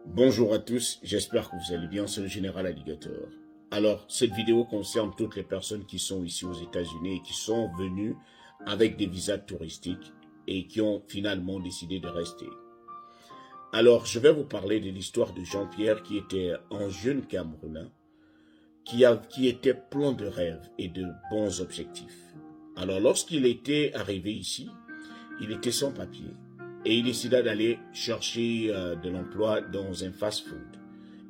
Bonjour à tous, j'espère que vous allez bien, c'est le Général Alligator. Alors, cette vidéo concerne toutes les personnes qui sont ici aux États-Unis et qui sont venues avec des visas touristiques et qui ont finalement décidé de rester. Alors, je vais vous parler de l'histoire de Jean-Pierre qui était un jeune Camerounais qui était plein de rêves et de bons objectifs. Alors, lorsqu'il était arrivé ici, il était sans papier. Et il décida d'aller chercher de l'emploi dans un fast-food.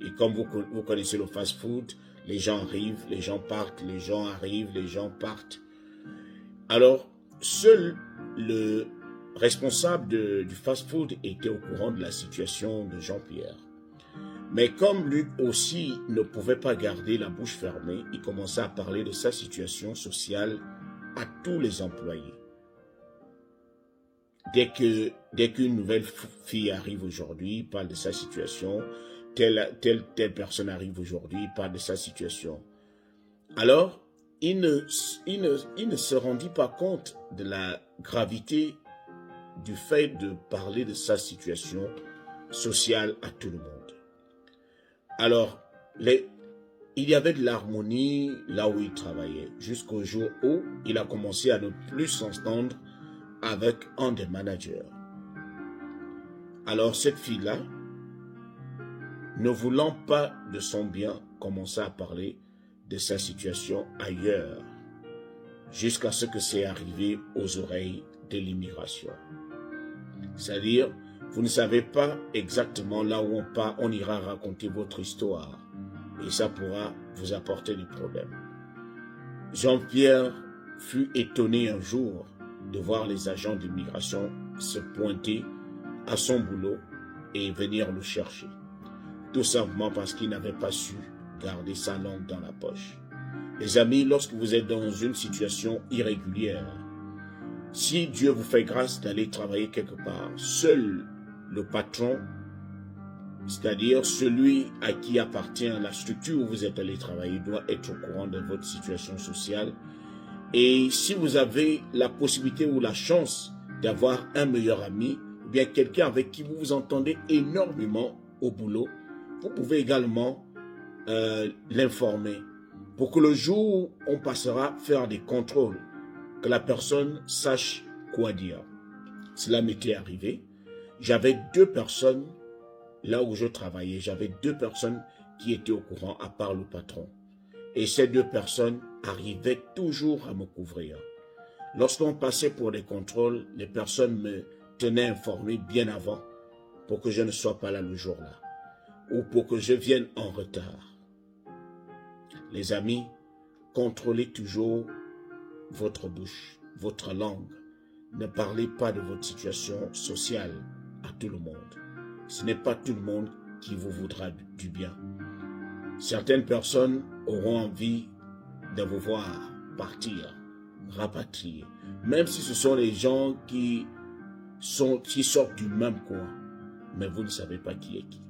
Et comme vous connaissez le fast-food, les gens arrivent, les gens partent, les gens arrivent, les gens partent. Alors, seul le responsable du fast-food était au courant de la situation de Jean-Pierre. Mais comme lui aussi ne pouvait pas garder la bouche fermée, il commença à parler de sa situation sociale à tous les employés. Dès qu'une nouvelle fille arrive aujourd'hui, il parle de sa situation. Telle personne arrive aujourd'hui, il parle de sa situation. Alors, il ne se rendit pas compte de la gravité du fait de parler de sa situation sociale à tout le monde. Alors, il y avait de l'harmonie là où il travaillait, jusqu'au jour où il a commencé à ne plus s'entendre avec un des managers. Alors cette fille-là, ne voulant pas de son bien, commença à parler de sa situation ailleurs, jusqu'à ce que c'est arrivé aux oreilles de l'immigration. C'est-à-dire, vous ne savez pas exactement là où on ira raconter votre histoire, et ça pourra vous apporter des problèmes. Jean-Pierre fut étonné un jour de voir les agents d'immigration se pointer à son boulot et venir le chercher. Tout simplement parce qu'il n'avait pas su garder sa langue dans la poche. Les amis, lorsque vous êtes dans une situation irrégulière, si Dieu vous fait grâce d'aller travailler quelque part, seul le patron, c'est-à-dire celui à qui appartient la structure où vous êtes allé travailler, doit être au courant de votre situation sociale. Et si vous avez la possibilité ou la chance d'avoir un meilleur ami, ou bien quelqu'un avec qui vous vous entendez énormément au boulot, vous pouvez également l'informer pour que le jour où on passera faire des contrôles, que la personne sache quoi dire. Cela m'était arrivé. J'avais 2 personnes, là où je travaillais, j'avais 2 personnes qui étaient au courant à part le patron. Et ces 2 personnes arrivaient toujours à me couvrir. Lorsqu'on passait pour des contrôles, les personnes me tenaient informé bien avant pour que je ne sois pas là le jour-là ou pour que je vienne en retard. Les amis, contrôlez toujours votre bouche, votre langue. Ne parlez pas de votre situation sociale à tout le monde. Ce n'est pas tout le monde qui vous voudra du bien. Certaines personnes auront envie de vous voir partir, rapatrier, même si ce sont les gens qui sortent du même coin, mais vous ne savez pas qui est qui.